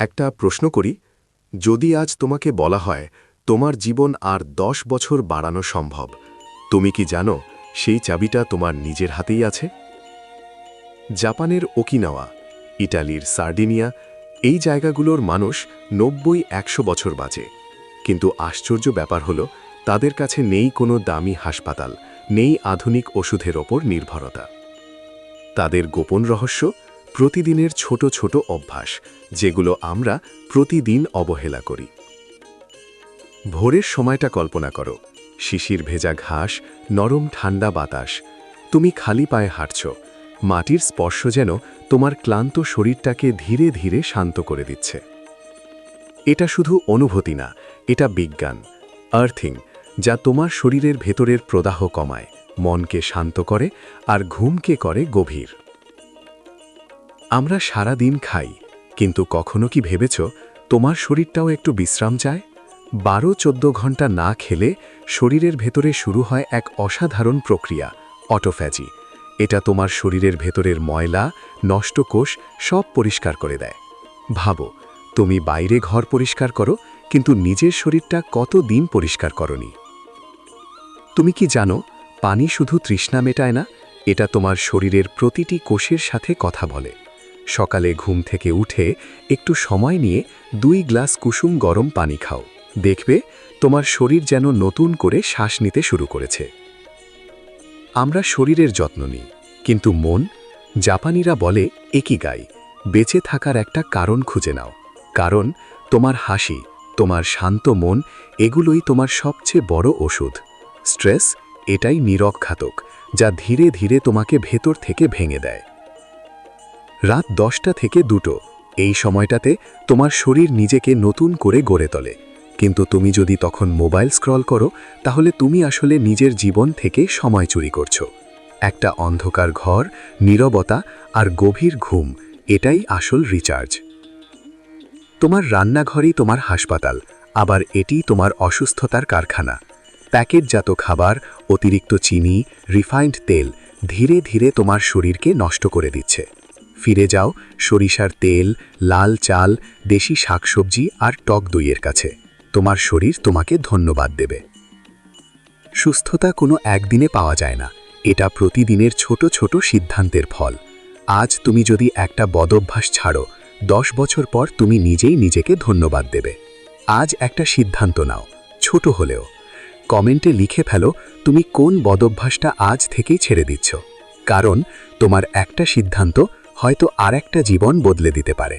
একটা প্রশ্ন করি, যদি আজ তোমাকে বলা হয় তোমার জীবন আর 10 বছর বাড়ানো সম্ভব, তুমি কি জানো সেই চাবিটা তোমার নিজের হাতেই আছে? জাপানের ওকিনাওয়া, ইটালির সার্ডিনিয়া, এই জায়গাগুলোর মানুষ 90-100 বছর বাঁচে। কিন্তু আশ্চর্য ব্যাপার হলো, তাদের কাছে নেই কোনো দামি হাসপাতাল, নেই আধুনিক ওষুধের ওপর নির্ভরতা। তাদের গোপন রহস্য প্রতিদিনের ছোট ছোট অভ্যাস, যেগুলো আমরা প্রতিদিন অবহেলা করি। ভোরের সময়টা কল্পনা করো, শিশির ভেজা ঘাস, নরম ঠান্ডা বাতাস, তুমি খালি পায়ে হাঁটছ, মাটির স্পর্শ যেন তোমার ক্লান্ত শরীরটাকে ধীরে ধীরে শান্ত করে দিচ্ছে। এটা শুধু অনুভূতি না, এটা বিজ্ঞান, আর্থিং, যা তোমার শরীরের ভেতরের প্রদাহ কমায়, মনকে শান্ত করে আর ঘুমকে করে গভীর। আমরা সারা দিন খাই, কিন্তু কখনো কি ভেবেছ তোমার শরীরটাও একটু বিশ্রাম চায়? 12-14 ঘন্টা না খেলে শরীরের ভেতরে শুরু হয় এক অসাধারণ প্রক্রিয়া, অটোফ্যাজি। এটা তোমার শরীরের ভেতরের ময়লা, নষ্ট কোষ সব পরিষ্কার করে দেয়। ভাবো, তুমি বাইরে ঘর পরিষ্কার করো, কিন্তু নিজের শরীরটা কত দিন পরিষ্কার করনি। তুমি কি জানো, পানি শুধু তৃষ্ণা মেটায় না, এটা তোমার শরীরের প্রতিটি কোষের সাথে কথা বলে। সকালে ঘুম থেকে উঠে একটু সময় নিয়ে 2 গ্লাস কুসুম গরম পানি খাও, দেখবে তোমার শরীর যেন নতুন করে শ্বাস নিতে শুরু করেছে। আমরা শরীরের যত্ন নিই, কিন্তু মন? জাপানিরা বলে একিগাই, বেঁচে থাকার একটা কারণ খুঁজে নাও। কারণ তোমার হাসি, তোমার শান্ত মন, এগুলোই তোমার সবচেয়ে বড় ওষুধ। স্ট্রেস এটাই নীরব ঘাতক, যা ধীরে ধীরে তোমাকে ভেতর থেকে ভেঙে দেয়। রাত 10টা থেকে 2টো, এই সময়টাতে তোমার শরীর নিজেকে নতুন করে গড়ে তোলে। কিন্তু তুমি যদি তখন মোবাইল স্ক্রল করো, তাহলে তুমি আসলে নিজের জীবন থেকে সময় চুরি করছো। একটা অন্ধকার ঘর, নীরবতা আর গভীর ঘুম, এটাই আসল রিচার্জ। তোমার রান্নাঘরই তোমার হাসপাতাল, আবার এটি তোমার অসুস্থতার কারখানা। প্যাকেটজাত খাবার, অতিরিক্ত চিনি, রিফাইন্ড তেল ধীরে ধীরে তোমার শরীরকে নষ্ট করে দিচ্ছে। ফিরে যাও সরিষার তেল, লাল চাল, দেশি শাকসবজি আর টক দইয়ের কাছে। তোমার শরীর তোমাকে ধন্যবাদ দেবে। সুস্থতা কোনো একদিনে পাওয়া যায় না, এটা প্রতিদিনের ছোট ছোট সিদ্ধান্তের ফল। আজ তুমি যদি একটা বদভ্যাস ছাড়ো, 10 বছর পর তুমি নিজেই নিজেকে ধন্যবাদ দেবে। আজ একটা সিদ্ধান্ত নাও, ছোট হলেও। কমেন্টে লিখে ফেলো তুমি কোন বদভ্যাসটা আজ থেকেই ছেড়ে দিচ্ছ, কারণ তোমার একটা সিদ্ধান্ত হয়তো আরেকটা জীবন বদলে দিতে পারে।